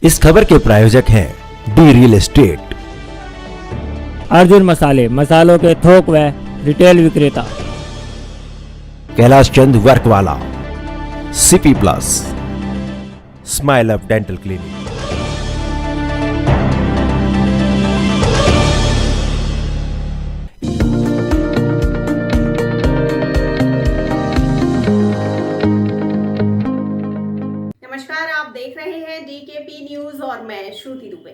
इस खबर के प्रायोजक हैं डी रियल एस्टेट, अर्जुन मसाले, मसालों के थोक व रिटेल विक्रेता, कैलाश चंद वर्क वाला, CP plus, smile up dental clinic. नमस्कार, आप देख रहे हैं डीकेपी न्यूज और मैं श्रुति दुबे।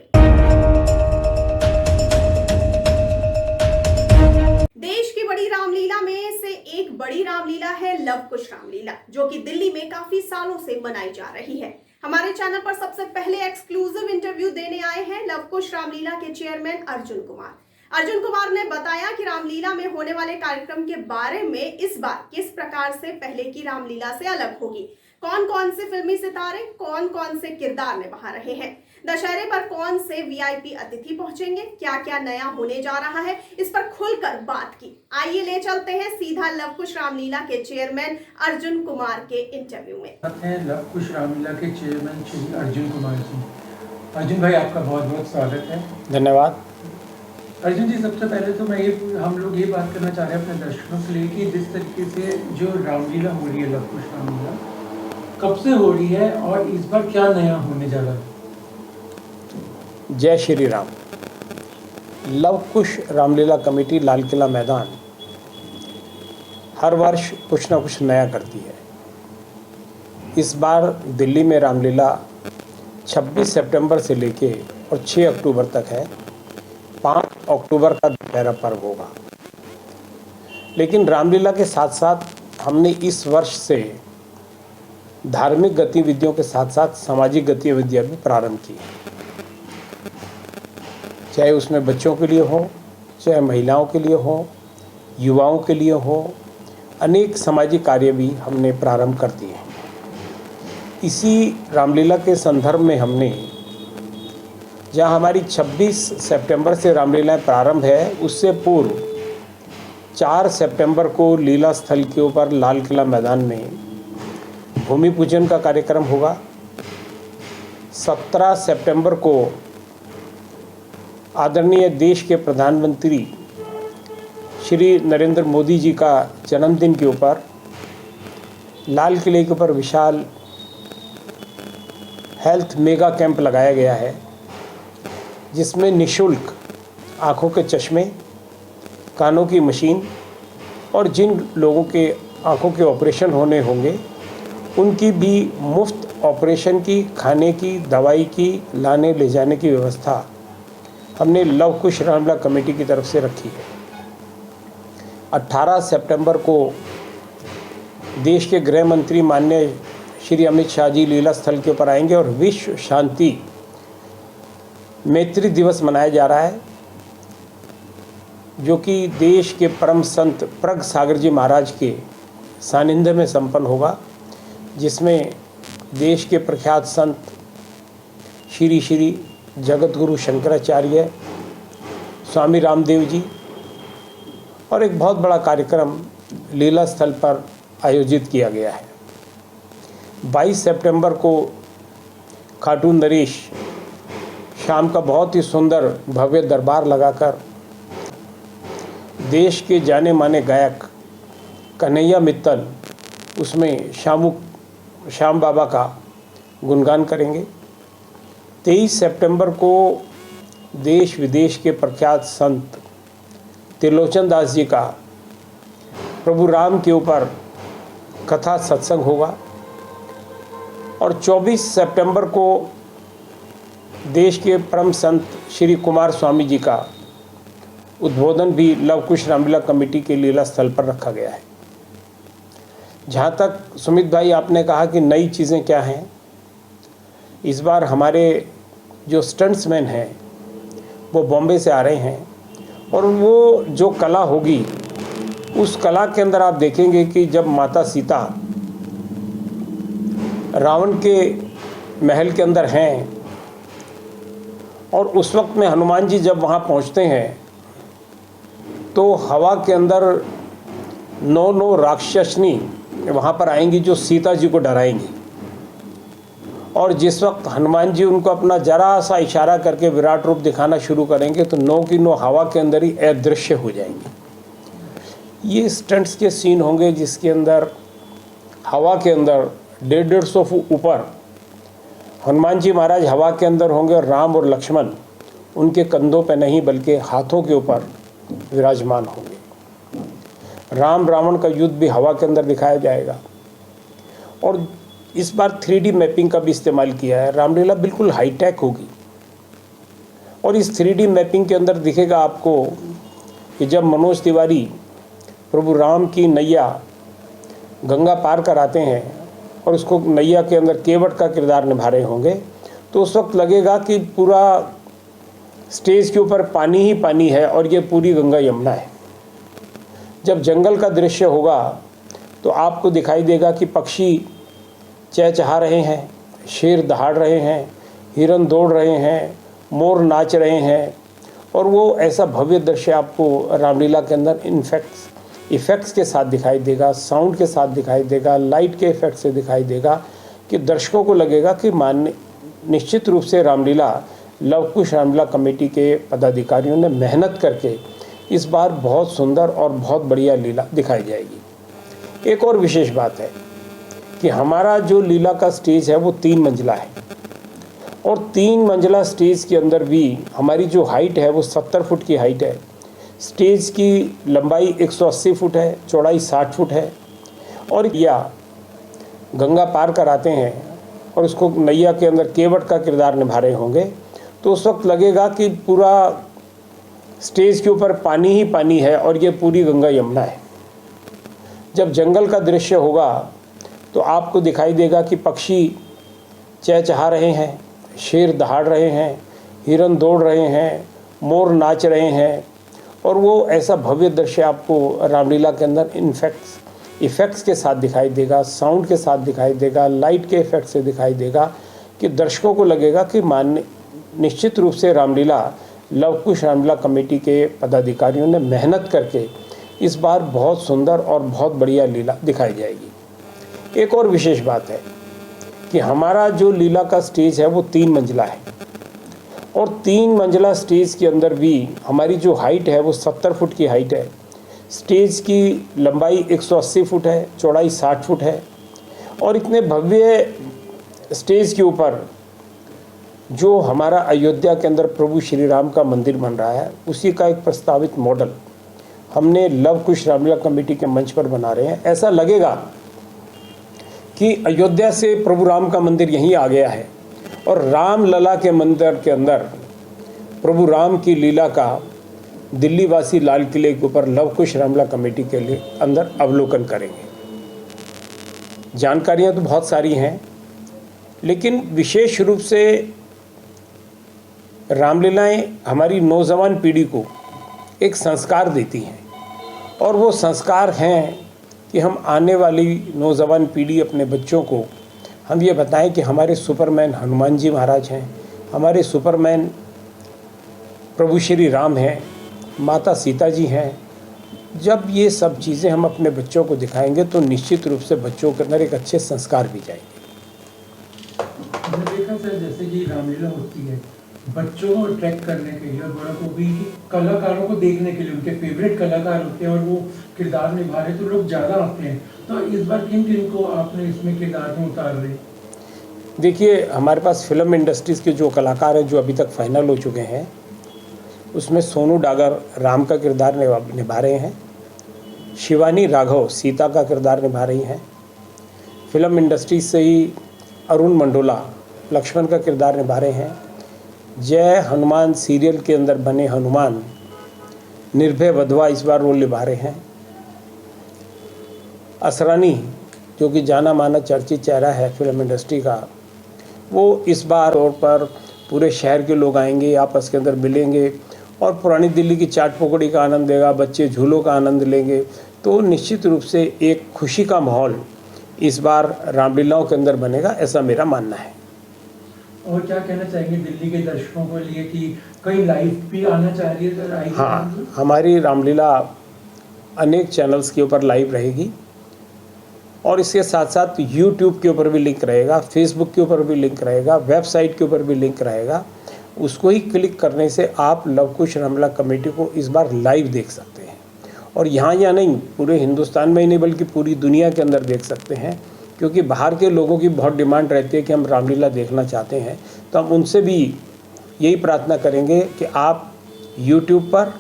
देश की बड़ी रामलीला में से एक बड़ी रामलीला है लव कुश रामलीला, जो कि दिल्ली में काफी सालों से मनाई जा रही है। हमारे चैनल पर सबसे पहले एक्सक्लूसिव इंटरव्यू देने आए हैं लव कुश रामलीला के चेयरमैन अर्जुन कुमार। अर्जुन कुमार ने बताया कि रामलीला में होने वाले कार्यक्रम के बारे में इस बार किस प्रकार से पहले की रामलीला से अलग होगी, कौन कौन से फिल्मी सितारे कौन कौन से किरदार निभा रहे हैं, दशहरे पर कौन से वीआईपी अतिथि पहुंचेंगे, क्या क्या नया होने जा रहा है, इस पर खुलकर बात की। आइए ले चलते हैं सीधा लव कुश रामलीला के चेयरमैन अर्जुन कुमार के इंटरव्यू में। लव कुश रामलीला के चेयरमैन श्री अर्जुन कुमार जी। अर्जुन भाई, आपका बहुत बहुत स्वागत है। धन्यवाद। अर्जुन जी, सबसे पहले तो हम लोग ये बात करना चाह रहे हैं अपने दर्शकों के लिए कि जिस तरीके से जो रामलीला हो रही है, लव कुश रामलीला कब से हो रही है और इस बार क्या नया होने जा रहा है? जय श्री राम। लव कुश रामलीला कमेटी लाल किला मैदान हर वर्ष कुछ ना कुछ नया करती है। इस बार दिल्ली में रामलीला 26 सितंबर से लेके और 6 अक्टूबर तक है। 5 अक्टूबर का दशहरा पर्व होगा। लेकिन रामलीला के साथ साथ हमने इस वर्ष से धार्मिक गतिविधियों के साथ साथ सामाजिक गतिविधियां भी प्रारंभ की हैं। चाहे उसमें बच्चों के लिए हो, चाहे महिलाओं के लिए हो, युवाओं के लिए हो, अनेक सामाजिक कार्य भी हमने प्रारंभ कर दिए हैं। इसी रामलीला के संदर्भ में हमने, जहाँ हमारी 26 सितंबर से रामलीला प्रारंभ है, उससे पूर्व 4 सितंबर को लीला स्थल के ऊपर लाल किला मैदान में भूमि पूजन का कार्यक्रम होगा। 17 सितंबर को आदरणीय देश के प्रधानमंत्री श्री नरेंद्र मोदी जी का जन्मदिन के ऊपर लाल किले के ऊपर विशाल हेल्थ मेगा कैंप लगाया गया है, जिसमें निःशुल्क आँखों के चश्मे, कानों की मशीन और जिन लोगों के आँखों के ऑपरेशन होने होंगे उनकी भी मुफ्त ऑपरेशन की, खाने की, दवाई की, लाने ले जाने की व्यवस्था हमने लव कुश रामलीला कमेटी की तरफ से रखी है। 18 सितंबर को देश के गृह मंत्री माननीय श्री अमित शाह जी लीला स्थल के ऊपर आएंगे और विश्व शांति मैत्री दिवस मनाया जा रहा है, जो कि देश के परम संत प्रग सागर जी महाराज के सानिध्य में संपन्न होगा, जिसमें देश के प्रख्यात संत श्री श्री जगत गुरु शंकराचार्य, स्वामी रामदेव जी और एक बहुत बड़ा कार्यक्रम लीला स्थल पर आयोजित किया गया है। 22 सितंबर को खाटू नरेश शाम का बहुत ही सुंदर भव्य दरबार लगाकर देश के जाने माने गायक कन्हैया मित्तल उसमें श्याम बाबा का गुणगान करेंगे। 23 सितंबर को देश विदेश के प्रख्यात संत त्रिलोचन दास जी का प्रभु राम के ऊपर कथा सत्संग होगा और 24 सितंबर को देश के परम संत श्री कुमार स्वामी जी का उद्बोधन भी लव कुश रामलीला कमेटी के लीला स्थल पर रखा गया है। जहाँ तक सुमित भाई आपने कहा कि नई चीज़ें क्या हैं, इस बार हमारे जो स्टंट्समैन हैं वो बॉम्बे से आ रहे हैं और वो जो कला होगी उस कला के अंदर आप देखेंगे कि जब माता सीता रावण के महल के अंदर हैं और उस वक्त में हनुमान जी जब वहाँ पहुँचते हैं तो हवा के अंदर 9 राक्षसनी वहाँ पर आएंगी जो सीता जी को डराएंगी और जिस वक्त हनुमान जी उनको अपना जरा सा इशारा करके विराट रूप दिखाना शुरू करेंगे तो 9 की 9 हवा के अंदर ही अदृश्य हो जाएंगे। ये स्टंट्स के सीन होंगे जिसके अंदर हवा के अंदर 150 फुट ऊपर हनुमान जी महाराज हवा के अंदर होंगे और राम और लक्ष्मण उनके कंधों पे नहीं बल्कि हाथों के ऊपर विराजमान होंगे। राम रावण का युद्ध भी हवा के अंदर दिखाया जाएगा। और इस बार 3D मैपिंग का भी इस्तेमाल किया है। रामलीला बिल्कुल हाईटेक होगी और इस 3D मैपिंग के अंदर दिखेगा आपको कि जब मनोज तिवारी प्रभु राम की नैया गंगा पार कराते हैं और उसको नैया के अंदर केवट का किरदार निभा रहे होंगे तो उस वक्त लगेगा कि पूरा स्टेज के ऊपर पानी ही पानी है और ये पूरी गंगा यमुना है। जब जंगल का दृश्य होगा तो आपको दिखाई देगा कि पक्षी चहचहा रहे हैं, शेर दहाड़ रहे हैं, हिरन दौड़ रहे हैं, मोर नाच रहे हैं और वो ऐसा भव्य दृश्य आपको रामलीला के अंदर इफ़ेक्ट्स के साथ दिखाई देगा, साउंड के साथ दिखाई देगा, लाइट के इफ़ेक्ट से दिखाई देगा कि दर्शकों को लगेगा कि निश्चित रूप से रामलीला लव कुश रामलीला कमेटी के पदाधिकारियों ने मेहनत करके इस बार बहुत सुंदर और बहुत बढ़िया लीला दिखाई जाएगी। एक और विशेष बात है कि हमारा जो लीला का स्टेज है वो 3 मंजिला है और 3 मंजिला स्टेज के अंदर भी हमारी जो हाइट है वो 70 फुट की हाइट है। स्टेज की लंबाई 180 फुट है, चौड़ाई 60 फुट है और या गंगा पार कराते हैं और उसको नैया के अंदर केवट का किरदार निभा रहे होंगे तो उस वक्त लगेगा कि पूरा स्टेज के ऊपर पानी ही पानी है और ये पूरी गंगा यमुना है। जब जंगल का दृश्य होगा तो आपको दिखाई देगा कि पक्षी चहचहा रहे हैं, शेर दहाड़ रहे हैं, हिरन दौड़ रहे हैं, मोर नाच रहे हैं और वो ऐसा भव्य दृश्य आपको रामलीला के अंदर इफ़ेक्ट्स के साथ दिखाई देगा, साउंड के साथ दिखाई देगा, लाइट के इफ़ेक्ट से दिखाई देगा कि दर्शकों को लगेगा कि निश्चित रूप से रामलीला लव कुश रामलीला कमेटी के पदाधिकारियों ने मेहनत करके इस बार बहुत सुंदर और बहुत बढ़िया लीला दिखाई जाएगी। एक और विशेष बात है कि हमारा जो लीला का स्टेज है वो 3 मंजिला है और 3 मंजिला स्टेज के अंदर भी हमारी जो हाइट है वो 70 फुट की हाइट है। स्टेज की लंबाई 180 फुट है, चौड़ाई 60 फुट है और इतने भव्य स्टेज के ऊपर जो हमारा अयोध्या के अंदर प्रभु श्री राम का मंदिर बन रहा है उसी का एक प्रस्तावित मॉडल हमने लव कुश रामलीला कमेटी के मंच पर बना रहे हैं। ऐसा लगेगा कि अयोध्या से प्रभु राम का मंदिर यहीं आ गया है और रामलला के मंदिर के अंदर प्रभु राम की लीला का दिल्ली वासी लाल किले के ऊपर लव कुश रामलीला कमेटी के लिए अंदर अवलोकन करेंगे। जानकारियां तो बहुत सारी हैं लेकिन विशेष रूप से रामलीलाएं हमारी नौजवान पीढ़ी को एक संस्कार देती हैं और वो संस्कार हैं कि हम आने वाली नौजवान पीढ़ी अपने बच्चों को हम ये बताएं कि हमारे सुपरमैन हनुमान जी महाराज हैं, हमारे सुपरमैन प्रभु श्री राम हैं, माता सीता जी हैं। जब ये सब चीज़ें हम अपने बच्चों को दिखाएंगे तो निश्चित रूप से बच्चों के अंदर एक अच्छे संस्कार भी जाएंगे। मैंने देखा सर जैसे कि रामलीला होती है बच्चों को अट्रैक्ट करने के लिए और बड़ों को भी कलाकारों को देखने के लिए उनके फेवरेट कलाकार होते हैं और वो किरदार निभा रहे तो लोग ज़्यादा आते हैं। तो इस बार किन किन को आपने इसमें किरदार में उतार रहे? देखिए हमारे पास फिल्म इंडस्ट्रीज़ के जो कलाकार हैं जो अभी तक फाइनल हो चुके हैं उसमें सोनू डागर राम का किरदार निभा रहे हैं, शिवानी राघव सीता का किरदार निभा रही हैं। फिल्म इंडस्ट्री से ही अरुण मंडोला लक्ष्मण का किरदार निभा रहे हैं। जय हनुमान सीरियल के अंदर बने हनुमान निर्भय वधवा इस बार रोल निभा रहे हैं। असरानी जो कि जाना माना चर्चित चेहरा है फिल्म इंडस्ट्री का, वो इस बार तौर पर पूरे शहर के लोग आएंगे, आपस के अंदर मिलेंगे और पुरानी दिल्ली की चाट पकौड़ी का आनंद लेगा, बच्चे झूलों का आनंद लेंगे। तो निश्चित रूप से एक खुशी का माहौल इस बार रामलीलाओं के अंदर बनेगा, ऐसा मेरा मानना है। और क्या कहना चाहेंगे दिल्ली के दर्शकों को लिए कि कई लाइव भी आना चाह रही है तो हाँ, हमारी रामलीला अनेक चैनल्स के ऊपर लाइव रहेगी और इसके साथ साथ यूट्यूब के ऊपर भी लिंक रहेगा, फेसबुक के ऊपर भी लिंक रहेगा, वेबसाइट के ऊपर भी लिंक रहेगा। उसको ही क्लिक करने से आप लव कुश रामलीला कमेटी को इस बार लाइव देख सकते हैं। और यहाँ नहीं, पूरे हिंदुस्तान में ही नहीं बल्कि पूरी दुनिया के अंदर देख सकते हैं, क्योंकि बाहर के लोगों की बहुत डिमांड रहती है कि हम रामलीला देखना चाहते हैं। तो हम उनसे भी यही प्रार्थना करेंगे कि आप यूट्यूब पर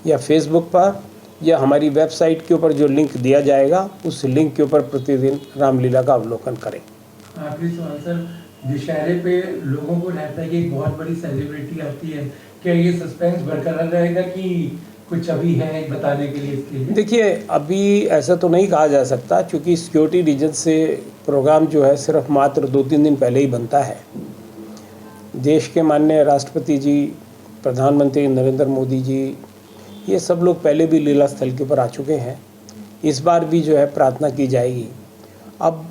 या फेसबुक पर या हमारी वेबसाइट के ऊपर जो लिंक दिया जाएगा, उस लिंक के ऊपर प्रतिदिन रामलीला का अवलोकन करें। आखिरी सवाल सर, दशहरे पे लोगों को रहता है कि एक बहुत बड़ी सेलिब्रिटी आती है, क्या ये सस्पेंस बरकरार रहेगा कि कुछ अभी है बताने के लिए इसके लिए? देखिए, अभी ऐसा तो नहीं कहा जा सकता, क्योंकि सिक्योरिटी रीजन से प्रोग्राम जो है सिर्फ मात्र 2-3 दिन पहले ही बनता है। देश के माननीय राष्ट्रपति जी, प्रधानमंत्री नरेंद्र मोदी जी, ये सब लोग पहले भी लीला स्थल के ऊपर आ चुके हैं। इस बार भी जो है प्रार्थना की जाएगी। अब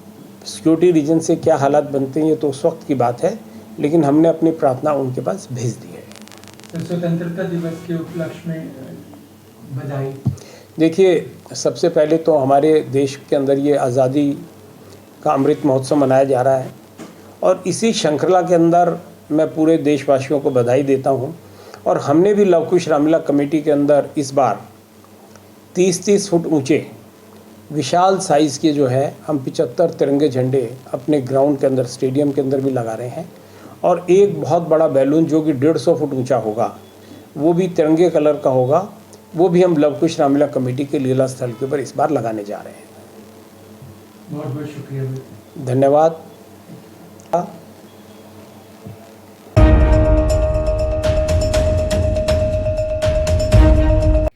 सिक्योरिटी रीजन से क्या हालात बनते हैं ये तो उस वक्त की बात है, लेकिन हमने अपनी प्रार्थना उनके पास भेज दी है। स्वतंत्रता दिवस के उपलक्ष्य में बधाई। देखिए, सबसे पहले तो हमारे देश के अंदर ये आज़ादी का अमृत महोत्सव मनाया जा रहा है, और इसी श्रृंखला के अंदर मैं पूरे देशवासियों को बधाई देता हूँ। और हमने भी लव कुश रामलीला कमेटी के अंदर इस बार 30-30 फुट ऊंचे विशाल साइज़ के जो है हम 75 तिरंगे झंडे अपने ग्राउंड के अंदर, स्टेडियम के अंदर भी लगा रहे हैं। और एक बहुत बड़ा बैलून जो कि 150 फुट ऊंचा होगा, वो भी तिरंगे कलर का होगा, वो भी हम लव कुश रामलीला कमेटी के लीला स्थल के ऊपर इस बार लगाने जा रहे हैं। बहुत बहुत शुक्रिया, धन्यवाद।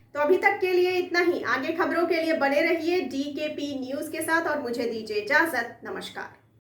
तो अभी तक के लिए इतना ही। आगे खबरों के लिए बने रहिए DKP न्यूज के साथ और मुझे दीजिए इजाजत। नमस्कार।